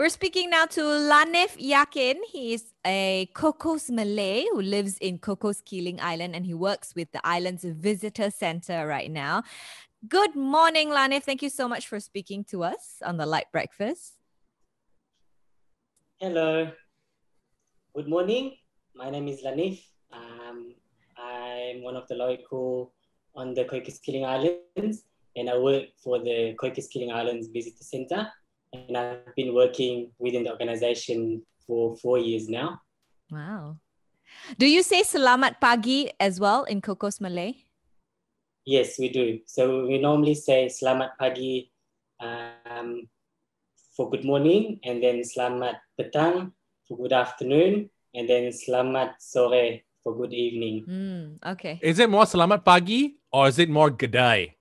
We're speaking now to Lanif Yakin. He is a Cocos Malay who lives in Cocos Keeling Island, and he works with the island's visitor center right now. Good morning, Lanif. Thank you so much for speaking to us on the Light Breakfast. Hello. Good morning. My name is Lanif. I'm one of the local on the Cocos Keeling Islands, and I work for the Cocos Keeling Islands Visitor Center. And I've been working within the organization for 4 years now. Wow. Do you say Selamat Pagi as well in Cocos Malay? Yes, we do. So we normally say Selamat Pagi for good morning, and then Selamat Petang for good afternoon, and then Selamat Sore for good evening. Okay. Is it more Selamat Pagi or is it more Gadai?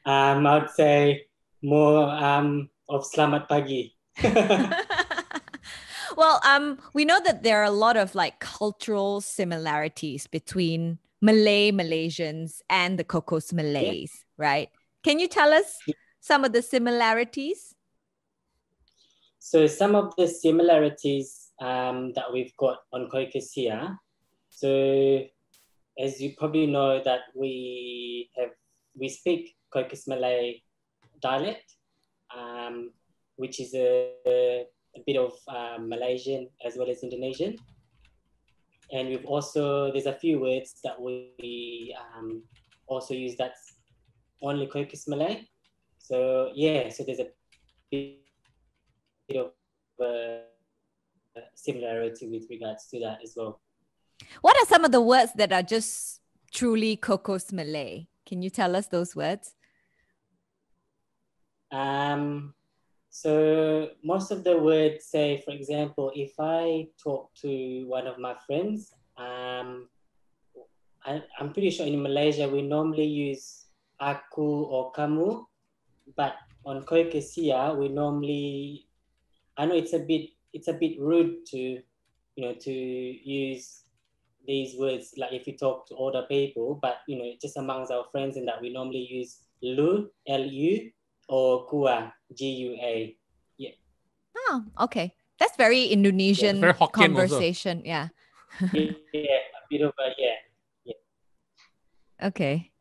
I would say more of Selamat Pagi. Well, we know that there are a lot of like cultural similarities between Malaysians and the Cocos Malays, right? Can you tell us some of the similarities? So some of the similarities that we've got on Cocos here. So as you probably know that we speak Cocos Malay dialect, which is a bit of Malaysian as well as Indonesian. And there's a few words that we also use that's only Cocos Malay. So so there's a bit of similarity with regards to that as well. What are some of the words that are just truly Cocos Malay? Can you tell us those words? So most of the words, say, for example, if I talk to one of my friends, I'm pretty sure in Malaysia we normally use aku or kamu, but on Cocos here we normally, I know it's a bit rude to use these words like if you talk to older people, but just amongst our friends, and that we normally use lu, L-U, or Gua, G-U-A. Yeah. Oh, okay. That's very Indonesian very Hokkien conversation. also. Yeah. Yeah, a bit of a, yeah. Okay.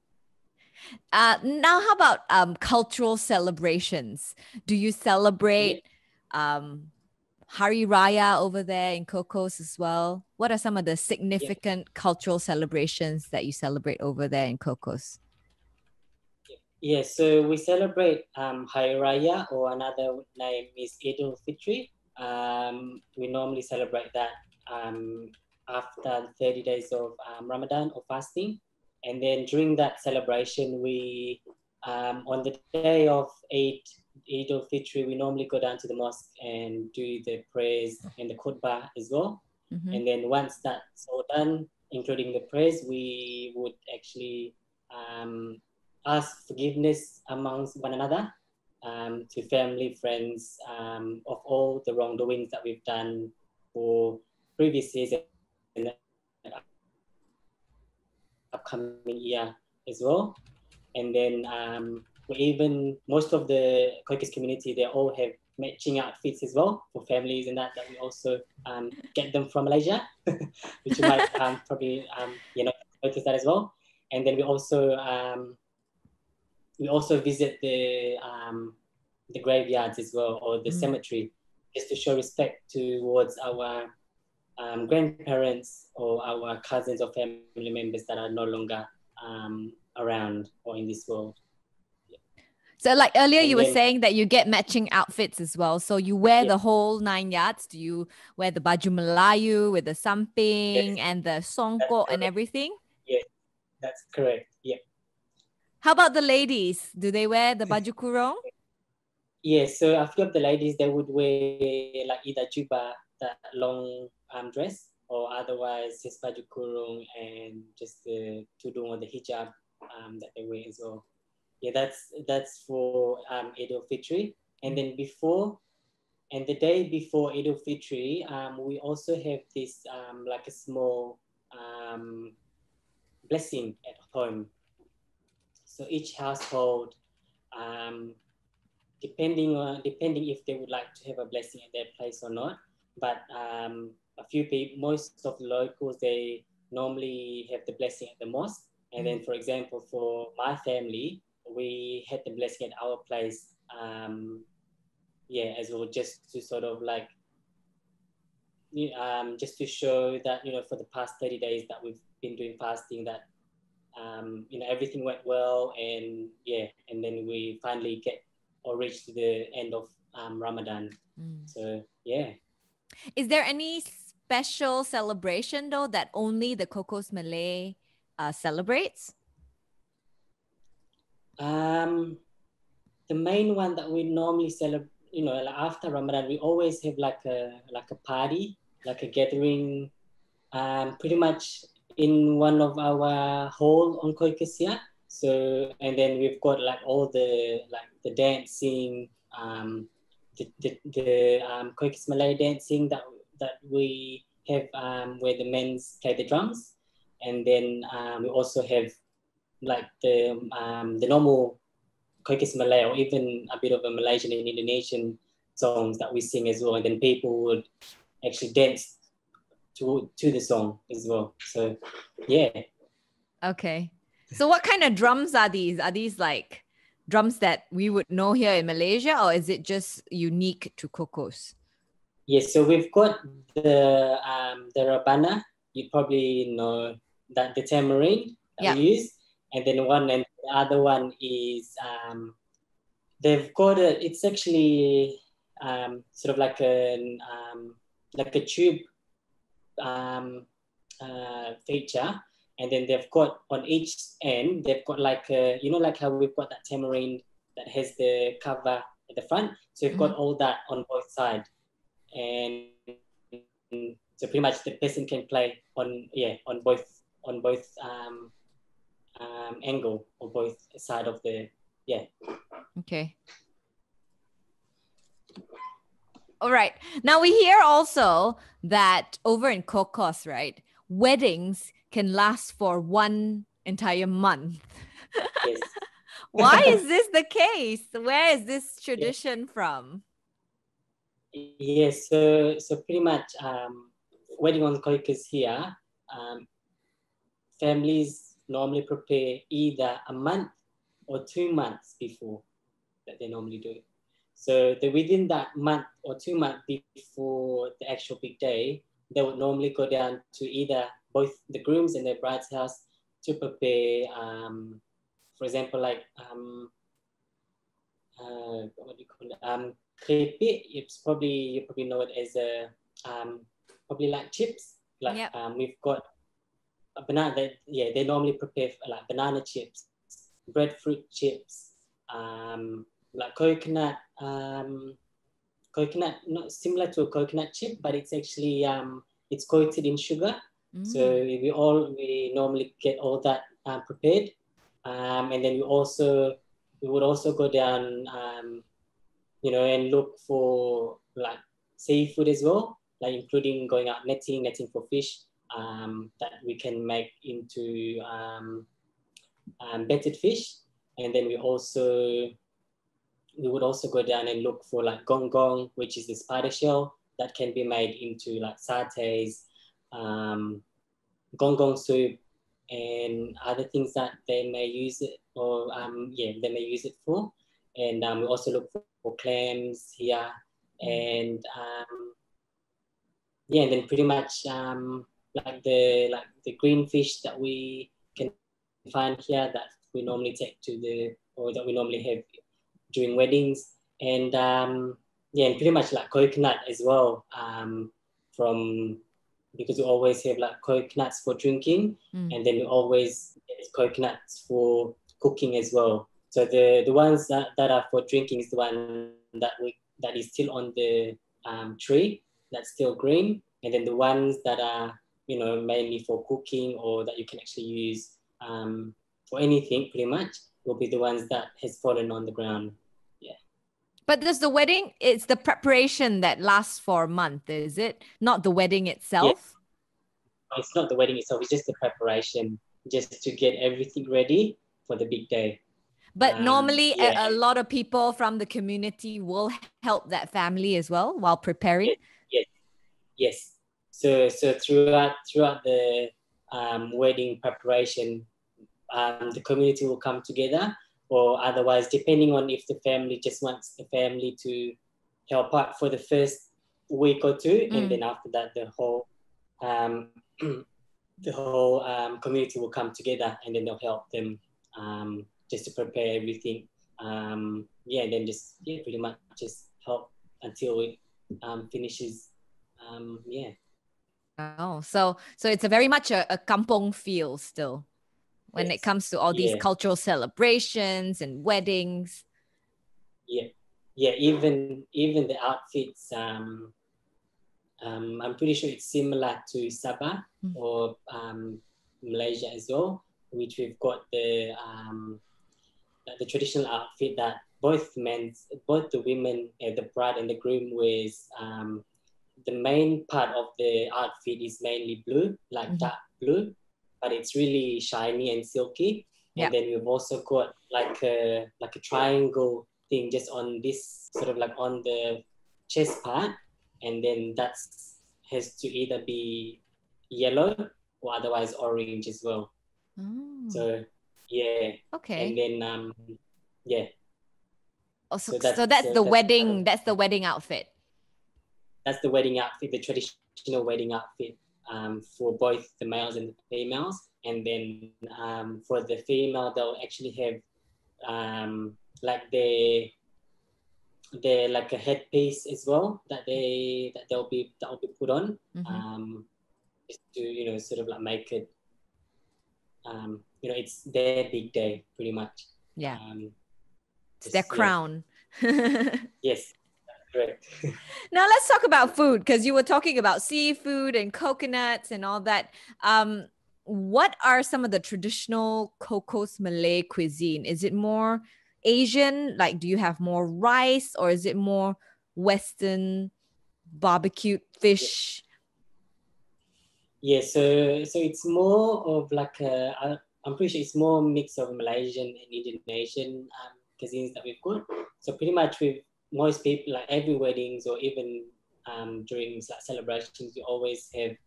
Now, how about cultural celebrations? Do you celebrate Hari Raya over there in Cocos as well? What are some of the significant cultural celebrations that you celebrate over there in Cocos? Yes, so we celebrate Hari Raya, or another name is Idul Fitri. We normally celebrate that after 30 days of Ramadan or fasting. And then during that celebration, we, on the day of Idul Fitri, we normally go down to the mosque and do the prayers and the khutbah as well. Mm-hmm. And then once that's all done, including the prayers, we would actually ask forgiveness amongst one another, to family, friends, of all the wrongdoings that we've done for previous years and the upcoming year as well. And then most of the Cocos community, they all have matching outfits as well for families, and that we also get them from Malaysia, which you might probably notice that as well. And then we also visit the graveyards as well, or the cemetery, just to show respect towards our grandparents or our cousins or family members that are no longer around or in this world. Yeah. So like earlier you were saying that you get matching outfits as well. So you wear the whole 9 yards. Do you wear the baju Melayu with the samping and the songkok and everything? Yes, that's correct. Yeah. How about the ladies? Do they wear the baju kurung? Yes, so a few of the ladies, they would wear like either juba, that long dress, or otherwise just baju kurung and just the tudung or the hijab that they wear as well. Yeah, that's for Idul Fitri. And then the day before Idul Fitri, we also have this like a small blessing at home. So each household depending if they would like to have a blessing at their place or not. But a few people, most of the locals, they normally have the blessing at the mosque. And then, for example, for my family, we had the blessing at our place, as well, just to sort of like, just to show that, for the past 30 days that we've been doing fasting, that, everything went well, and and then we finally get or reach to the end of Ramadan. So, yeah. Is there any special celebration though that only the Cocos Malay celebrates? The main one that we normally celebrate, like after Ramadan, we always have like a party, like a gathering, pretty much in one of our hall on Cocos here. So, and then we've got like all the dancing, the Cocos Malay dancing that we have, where the men play the drums, and then we also have like the normal Cocos Malay, or even a bit of a Malaysian and Indonesian songs that we sing as well, and then people would actually dance to the song as well. So, yeah. Okay. So what kind of drums are these? Are these like drums that we would know here in Malaysia, or is it just unique to Cocos? Yes, so we've got the rabana. You probably know that, the tamarind that we use, and then the other one is they've got it's actually sort of like a tube feature, and then they've got on each end, they've got like like how we've got that tamarind that has the cover at the front, so we've got all that on both sides, and so pretty much the person can play on both angle, or both side of the Okay. All right. Now we hear also that over in Cocos, right, weddings can last for one entire month. Yes. Why is this the case? Where is this tradition from? Yes, so pretty much wedding on Cocos here, families normally prepare either a month or 2 months before that they normally do it. So within that month or 2 months before the actual big day, they would normally go down to either both the groom's and the bride's house to prepare, for example, like what do you call it? Keripik. You probably know it as a probably like chips. Like we've got a banana. They normally prepare like banana chips, breadfruit chips, like coconut, not similar to a coconut chip, but it's actually it's coated in sugar. So we normally get all that prepared, and then we would also go down, and look for like seafood as well, like including going out netting for fish, that we can make into battered fish, and then we would also go down and look for like gong gong, which is the spider shell that can be made into like satays, gong gong soup, and other things that they may use it, or they may use it for. And we also look for clams here, and and then pretty much like the green fish that we can find here, that we normally take that we normally have during weddings, and and pretty much like coconut as well, because we always have like coconuts for drinking, and then we always get coconuts for cooking as well. So the ones that are for drinking is the one that is still on the tree, that's still green, and then the ones that are mainly for cooking, or that you can actually use for anything pretty much, will be the ones that has fallen on the ground. But does the wedding, it's the preparation that lasts for a month, is it? Not the wedding itself? Yes. It's not the wedding itself, it's just the preparation, just to get everything ready for the big day. But normally, yeah, a lot of people from the community will help that family as well while preparing. yes, yes. So throughout the wedding preparation, the community will come together, or otherwise, depending on if the family just wants the family to help out for the first week or two, and then after that, the whole um, community will come together, and then they'll help them just to prepare everything. Yeah, and then just pretty much just help until it finishes. Yeah. Oh, so it's a very much a kampong feel still when it Yes. comes to all these Yeah. cultural celebrations and weddings. Yeah. Yeah. Even the outfits. I'm pretty sure it's similar to Sabah or Malaysia as well, which we've got the traditional outfit that both the women, the bride and the groom wears. The main part of the outfit is mainly blue, like dark blue, but it's really shiny and silky. Yeah. And then we've also got like a triangle thing just on this sort of like on the chest part, and then that's has to either be yellow or otherwise orange as well. Oh, So yeah, okay. and then yeah. Oh, so that's the wedding. That's the wedding outfit. That's the wedding outfit, the traditional wedding outfit for both the males and the females. And then for the female, they'll actually have like they're like a headpiece as well that that'll be put on just to sort of like make it it's their big day pretty much. Yeah. It's their crown. Yes, correct. Now let's talk about food, because you were talking about seafood and coconuts and all that. What are some of the traditional Cocos Malay cuisine? Is it more Asian? Like, do you have more rice, or is it more Western barbecued fish? Yeah, so it's more of like I'm pretty sure it's more mix of Malaysian and Indonesian cuisines that we've got. So pretty much with most people, like every weddings or even during celebrations, we always have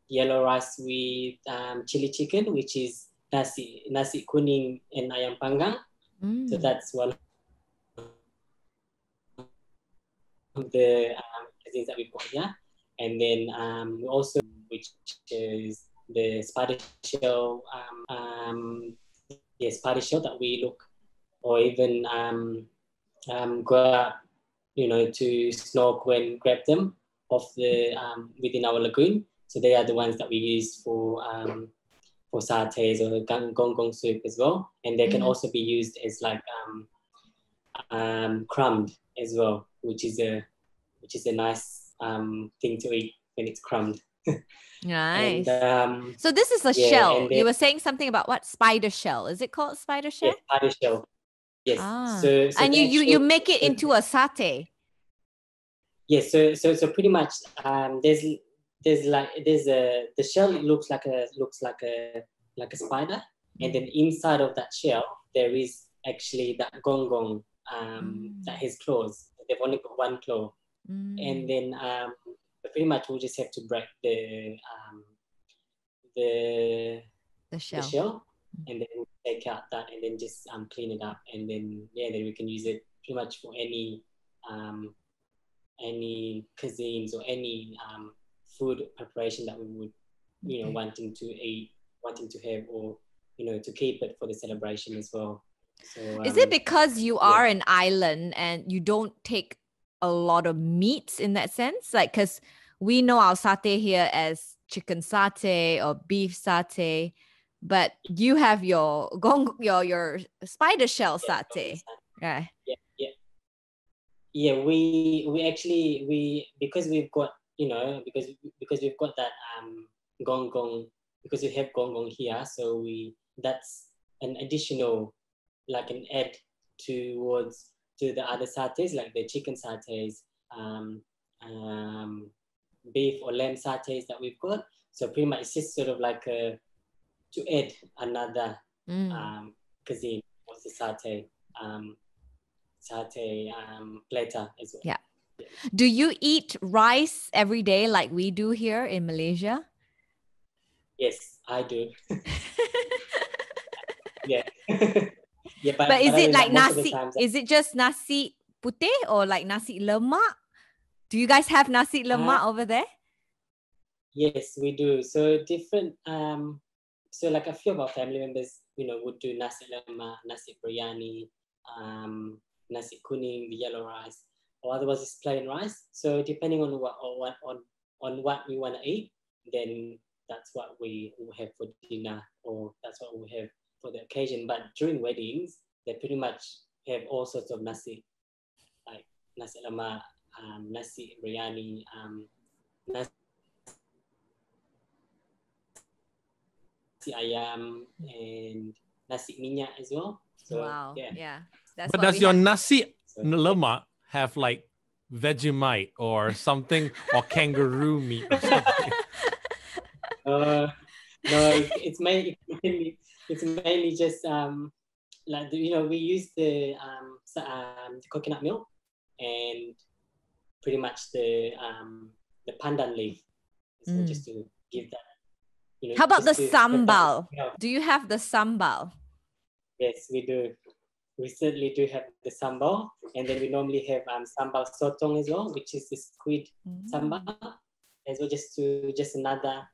yellow rice with chili chicken, which is nasi kuning and ayam panggang. So that's one of the cuisines that we've got here. And then we also, which is the spider shell, spider shell that we look, or even go out, to snorkel and grab them off the within our lagoon. So they are the ones that we use for satays or gong gong soup as well, and they can also be used as like crumbed as well, which is a nice thing to eat when it's crumbed. Nice. And, so this is a shell. You were saying something about what? Spider shell. Is it called spider shell? Yes, spider shell. Yes. Ah. So and you make it into a satay. Yes. So pretty much there's the shell looks like a spider, and then inside of that shell there is actually that gong gong that has claws. They've only got one claw. And then pretty much we'll just have to break the shell, and then we'll take out that, and then just clean it up, and then then we can use it pretty much for any cuisines or any food preparation that we would wanting to eat, wanting to have, or to keep it for the celebration as well. So is it because you are an island and you don't take a lot of meats in that sense? Like, because we know our satay here as chicken satay or beef satay, but you have your spider shell satay. Right. Yeah, we actually because we've got because we've got that gong gong, because we have gong gong here, so that's an additional, like an add to the other satays, like the chicken satays, beef or lamb satays that we've got. So pretty much it's just sort of like to add another cuisine or the satay platter as well. Yeah. Do you eat rice every day like we do here in Malaysia? Yes, I do. Yeah. Yeah, But is I it mean, like most of the nasi? times, Is it just nasi putih or like nasi lemak? Do you guys have nasi lemak over there? yes, we do. So different. So like a few of our family members, would do nasi lemak, nasi biryani, nasi kuning, the yellow rice, or otherwise it's plain rice. So depending on what we want to eat, then that's what we will have for dinner, or that's what we have for the occasion. But during weddings, they pretty much have all sorts of nasi, like nasi lemak, nasi biryani, nasi ayam, and nasi minyak as well. So Wow. Yeah. That's But what does we your have. nasi lemak have like Vegemite or something or kangaroo meat or something? No, it's mainly just like we use the coconut milk and pretty much the pandan leaf, so just to give that. How about the just to have that sambal? smell. Do you have the sambal? Yes, we do. We certainly do have the sambal, and then we normally have sambal sotong as well, which is the squid sambal as well, just another,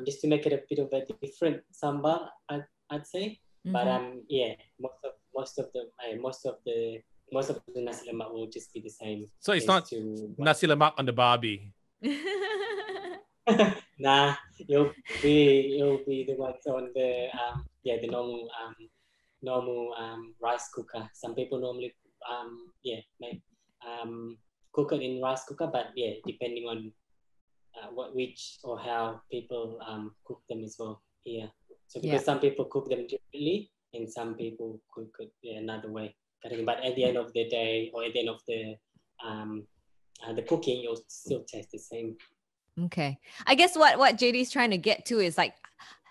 just to make it a bit of a different sambal, I'd say. But yeah, most of the nasi lemak will just be the same. So it's not nasi lemak on the Barbie. Nah, you'll be the ones on the the normal rice cooker. Some people normally make cook it in rice cooker, but yeah, depending on which or how people cook them as well here. So because some people cook them differently and some people cook it another way. But at the end of the day, or at the end of the cooking, you'll still taste the same. Okay. I guess what JD is trying to get to is like,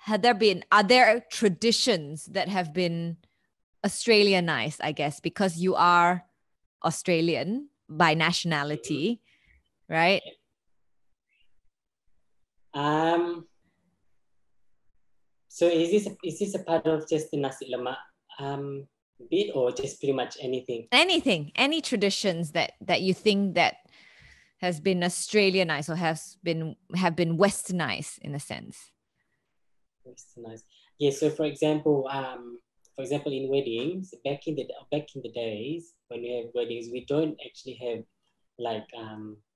are there traditions that have been Australianized, I guess, because you are Australian by nationality, right? So is this a part of just the nasi lemak bit, or just pretty much anything? Anything, any traditions that you think that has been Australianized or have been westernized in a sense. Westernized. Yeah. So for example, in weddings, back in the days when we have weddings, we don't actually have like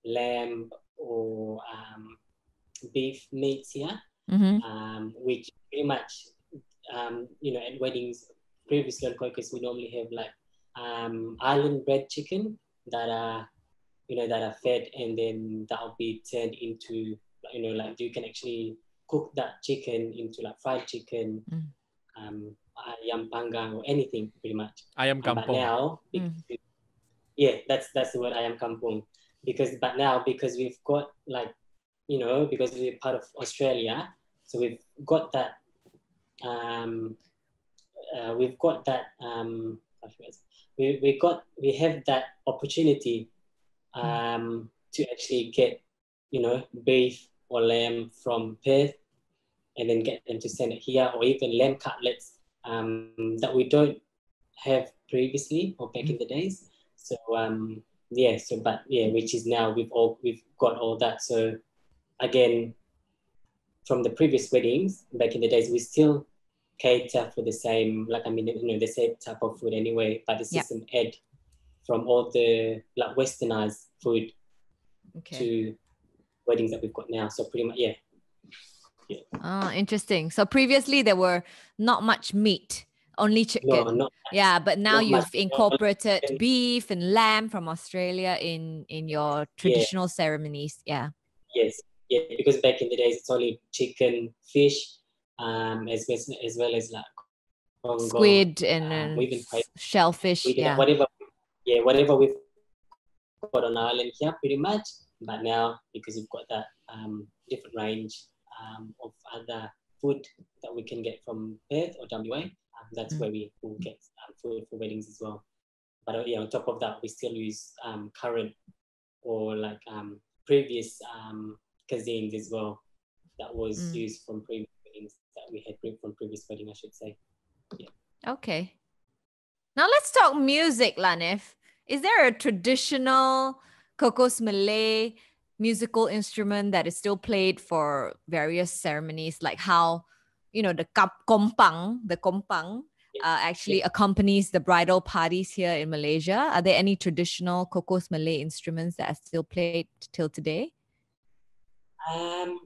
lamb or beef meats here, which pretty much at weddings previously on Cocos, we normally have like island bred chicken that are fed, and then that'll be turned into like you can actually cook that chicken into like fried chicken, ayam panggang or anything pretty much. Ayam kampung. But now, that's the word, ayam kampung. Because we've got like because we're part of Australia, so we've got that we have that opportunity to actually get beef or lamb from Perth and then get them to send it here, or even lamb cutlets that we don't have previously or back in the days. So which is now we've got all that. So again, from the previous weddings back in the days, we still cater for the same, the same type of food anyway, but it's just an add from all the like westernized food to weddings that we've got now. So pretty much, yeah. Oh, interesting. So previously there were not much meat, only chicken. But now you've incorporated beef and lamb from Australia in your traditional ceremonies. Yeah. Yes. Yeah, because back in the days it's only chicken, fish, as well as like Congo, squid and even shellfish. Whatever we've got on island here, pretty much. But now, because we've got that different range of other food that we can get from Perth or WA, That's where we will get food for weddings as well. But on top of that, we still use current or like previous cuisines as well that was used from previous weddings that we had from previous wedding, I should say. Yeah. Okay. Now let's talk music, Lanif. Is there a traditional Cocos Malay musical instrument that is still played for various ceremonies, like how, the kompang actually accompanies the bridal parties here in Malaysia? Are there any traditional Cocos Malay instruments that are still played till today? I'm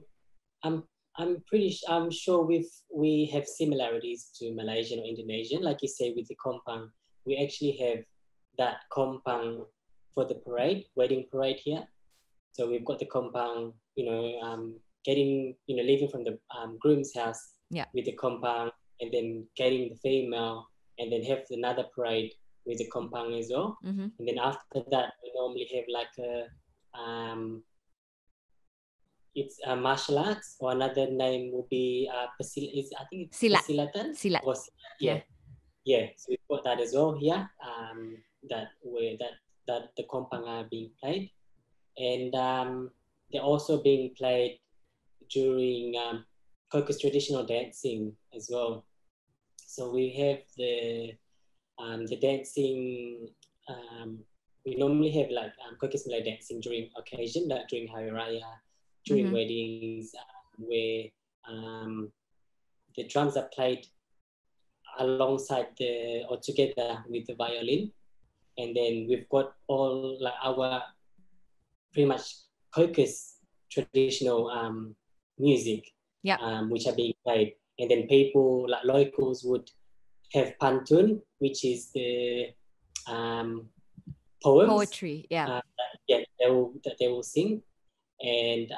sure we have similarities to Malaysian or Indonesian. Like you say, with the kompang, we actually have that kompang for the parade, wedding parade here. So we've got the kompang, getting, leaving from the groom's house with the kompang, and then getting the female, and then have another parade with the kompang as well. And then after that, we normally have like it's martial arts, or another name would be I think it's Pesilatan. Silat. Yeah. So we've got that as well here. That the kompang are being played, and they're also being played during Cocos traditional dancing as well. So we have the dancing. We normally have like Cocos Malay dancing during occasion, like during Hari Raya, during weddings, where the drums are played alongside or together with the violin, and then we've got all like our pretty much Cocos traditional music, which are being played, and then people like locals would have pantun, which is the poetry, that they will sing, and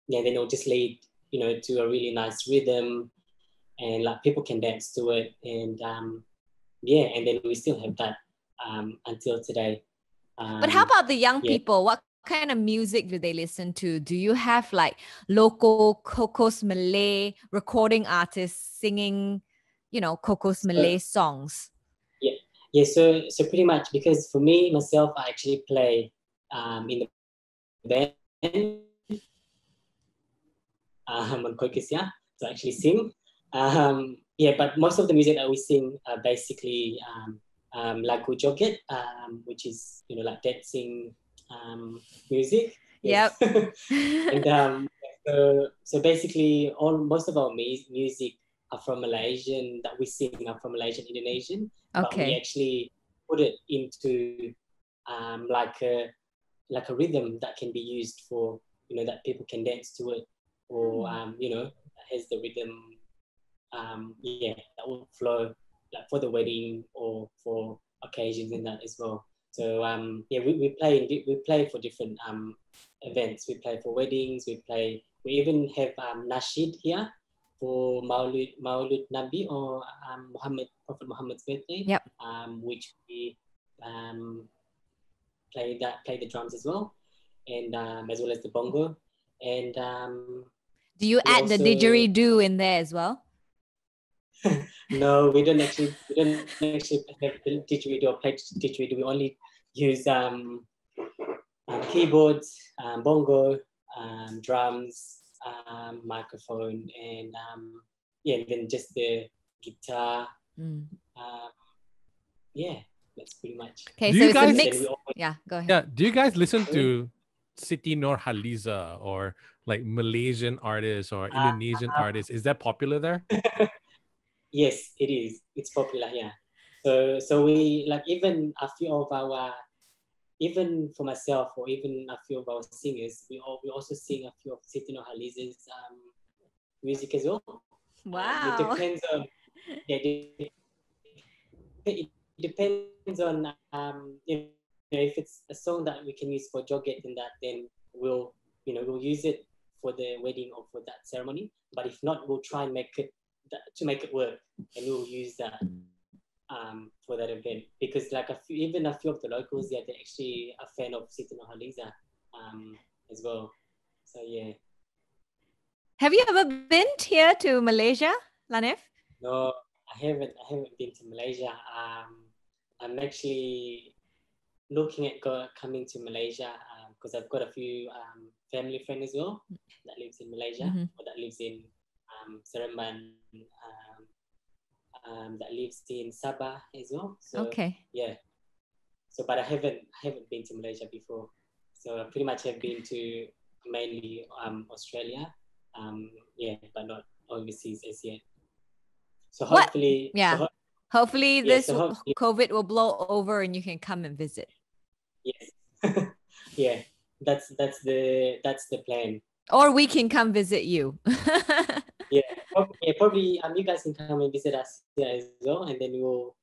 then they'll just lead to a really nice rhythm, and like people can dance to it, and and then we still have that until today. But how about the young people? What kind of music do they listen to? Do you have like local Cocos Malay recording artists singing, Cocos Malay songs? Yeah. So pretty much, because for me myself, I actually play in the band on Cocos, so I actually sing. But most of the music that we sing are basically lagu joget, which is like dancing music. Yep. And so basically most of our music are from Malaysian, that we sing are from Malaysian, Indonesian, but we actually put it into like a rhythm that can be used for that people can dance to it, or has the rhythm that will flow like for the wedding or for occasions and that as well. So we play for different events. We play for weddings. We even have nasheed here for Maulud Nabi, or Prophet Muhammad's birthday. Yep. Which we play the drums as well, and as well as the bongo. And do you add the didgeridoo in there as well? No, we don't actually have didgeridoo or play didgeridoo. We only use keyboards, bongo, drums, microphone, and then just the guitar. That's pretty much. Okay, so it's a mix. Go ahead. Yeah, do you guys listen to Siti Nurhaliza or like Malaysian artists or Indonesian artists? Is that popular there? Yes, it is. It's popular here. So we like, even a few of our, even for myself or even a few of our singers, we also sing a few of Siti Nurhaliza's music as well. Wow. It depends on if it's a song that we can use for joget and that, then we'll use it for the wedding or for that ceremony. But if not, we'll try and make it work, and we'll use that for that event, because like even a few of the locals, they're actually a fan of Siti Nurhaliza as well. So have you ever been here to Malaysia, Lanif? No, I haven't been to Malaysia. I'm actually looking at coming to Malaysia because I've got a few family friends as well that lives in Malaysia or that lives in Seremban, that lives in Sabah as well. So Okay. yeah. So but I haven't been to Malaysia before. So I pretty much have been to mainly Australia, yeah, but not overseas as yet. So What? hopefully, Yeah. Hopefully yeah, this COVID will blow over and you can come and visit. yes, yeah, that's the plan. Or we can come visit you. Yeah, probably you guys can come and visit us here as well, and then we'll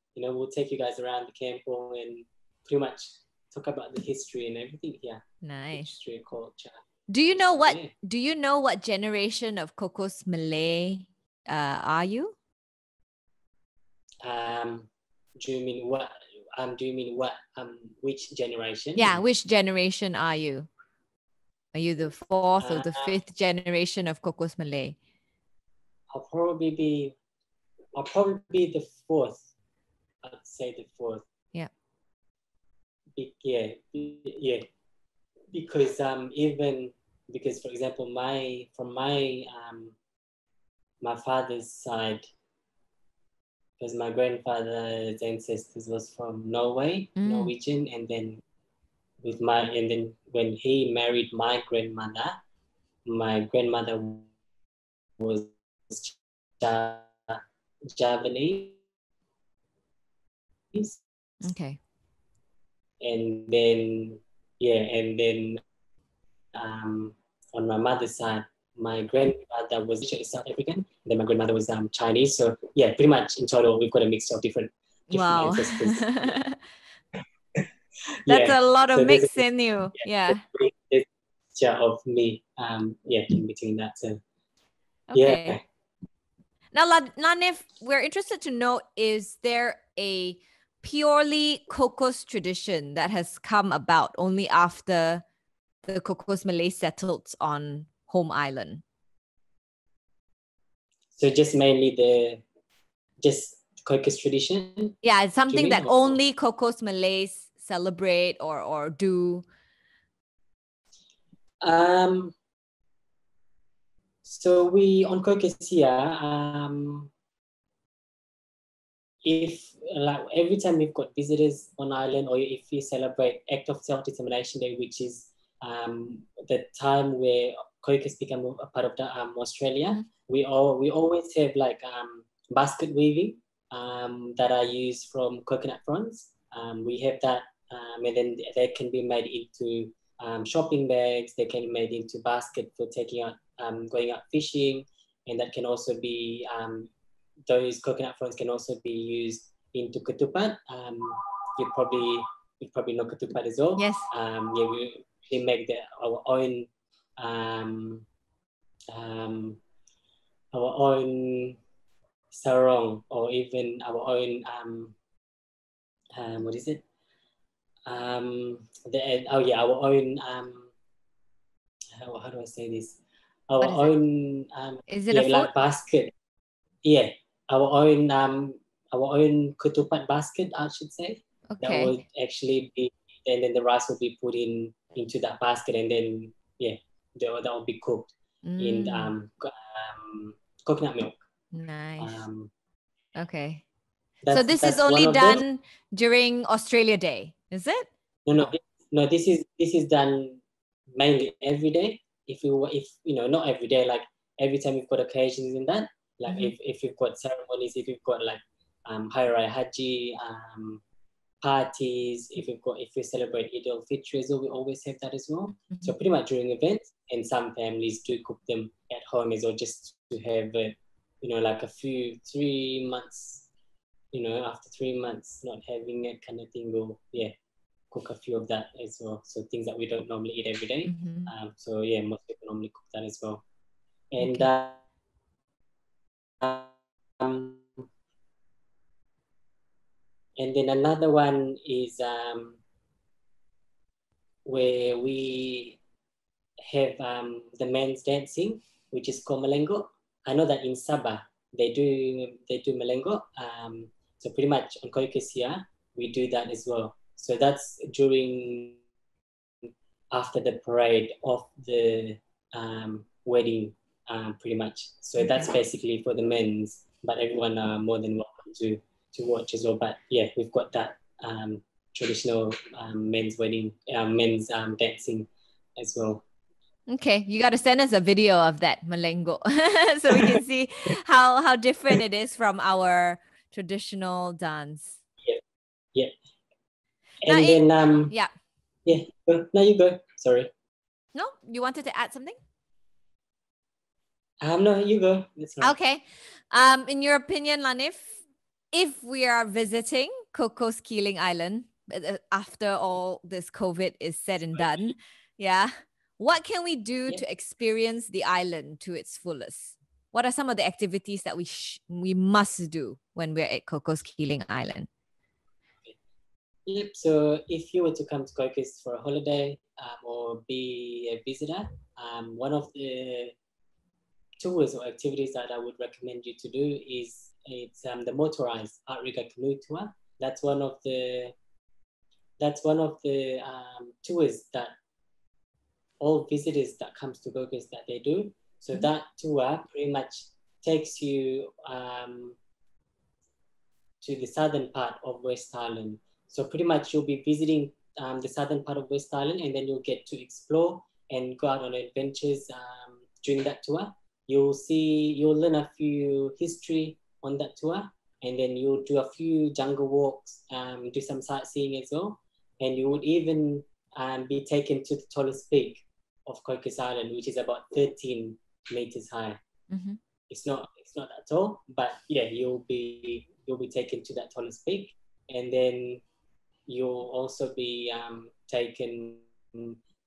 take you guys around the kampong and pretty much talk about the history and everything here. Nice. History and culture. Do you know what? Yeah. Do you know what generation of Cocos Malay are you? Do you mean what? Do you mean what? Which generation? Yeah, which generation are you? Are you the fourth or the fifth generation of Cocos Malay? I'll probably be the fourth. I'd say the fourth. Yeah. Yeah. Because even because, for example, from my father's side, because my grandfather's ancestors was from Norway, Norwegian, and then when he married my grandmother was Javanese. Okay. And then on my mother's side, my grandfather was South African, then my grandmother was Chinese. So yeah, pretty much in total, we've got a mix of different Wow. ancestors. That's a lot of so mix in you. Yeah. There's a picture of me, in between that. So Okay. yeah. Now, Lanif, we're interested to know, is there a purely Cocos tradition that has come about only after the Cocos Malay settled on home island? So just mainly just Cocos tradition? Yeah, it's something that or? only Cocos Malays celebrate or do. So we on Cocos here, if like every time we've got visitors on island, or if we celebrate Act of Self-Determination Day, which is the time where Cocos become a part of the Australia, we always have like basket weaving that are used from coconut fronds. We have that, and then they can be made into shopping bags. They can be made into basket for taking out, going out fishing, and that can also be those coconut fronds can also be used into ketupat. You probably know ketupat as well. Yes. We make our own sarong, or even our own what is it? Our own how do I say this? Our own is it a food? like basket. Yeah, our own ketupat basket, I should say. Okay. That would actually be, and then the rice will be put into that basket, and then that will be cooked in coconut milk. Nice. Okay. So this is only done during Australia Day, is it? No. This is done mainly every day. If not every day, like every time you've got occasions in that. Like if you've got ceremonies, if you've got like Hari Raya Haji, parties, if we celebrate Eid al-Fitr as well, we always have that as well. So pretty much during events, and some families do cook them at home as well, just to have it, like 3 months, after 3 months not having it kind of thing, we'll cook a few of that as well. So things that we don't normally eat every day. So most people normally cook that as well. And and then another one is where we have the men's dancing, which is called Malengo. I know that in Sabah they do Malengo. So pretty much on Cocos here, we do that as well. So that's during after the parade of the wedding, pretty much. So that's basically for the men's, but everyone are more than welcome to watch as well. But yeah, we've got that traditional men's wedding, men's dancing as well. Okay, you got to send us a video of that Malengo so we can see how different it is from our traditional dance. Yeah. Now And then yeah. Yeah, now you go. Sorry. No, you wanted to add something? No, you go. That's right. Okay. In your opinion, Lanif, if we are visiting Cocos Keeling Island after all this COVID is said and done, yeah, what can we do to experience the island to its fullest? What are some of the activities that we must do when we're at Cocos Keeling Island? Yep. So if you were to come to Cocos for a holiday or be a visitor, one of the tours or activities that I would recommend you to do is the motorized outrigger canoe tour. That's one of the tours that all visitors that comes to Cocos that they do. So that tour pretty much takes you to the southern part of West Island. So pretty much you'll be visiting the southern part of West Island, and then you'll get to explore and go out on adventures during that tour. You'll learn a few history on that tour, and then you'll do a few jungle walks, do some sightseeing as well. And you would even be taken to the tallest peak of Cocos Island, which is about 13 meters high. Mm-hmm. It's not that tall, but yeah, you'll be taken to that tallest peak, and then you'll also be taken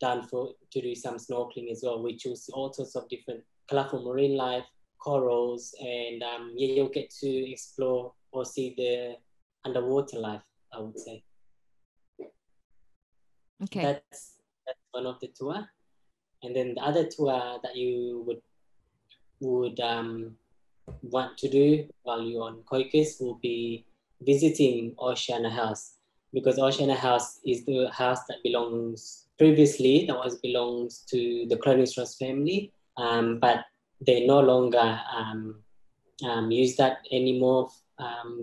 down to do some snorkeling as well, which you'll see all sorts of different colorful marine life, corals, and yeah, you'll get to explore or see the underwater life, I would say. Okay. That's one of the tour, and then the other tour that you would want to do while you're on Cocos will be visiting Oceana House, because Oceana House is the house that belongs to the Clovis Ross family, but they no longer use that anymore.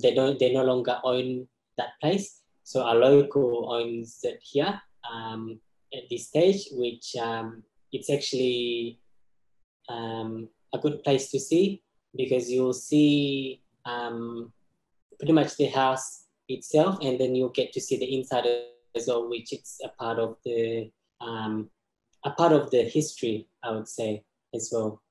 They no longer own that place, so our local owns it here at this stage, which it's actually a good place to see, because you'll see pretty much the house itself, and then you'll get to see the inside as well, which it's a part of the history, I would say, as well.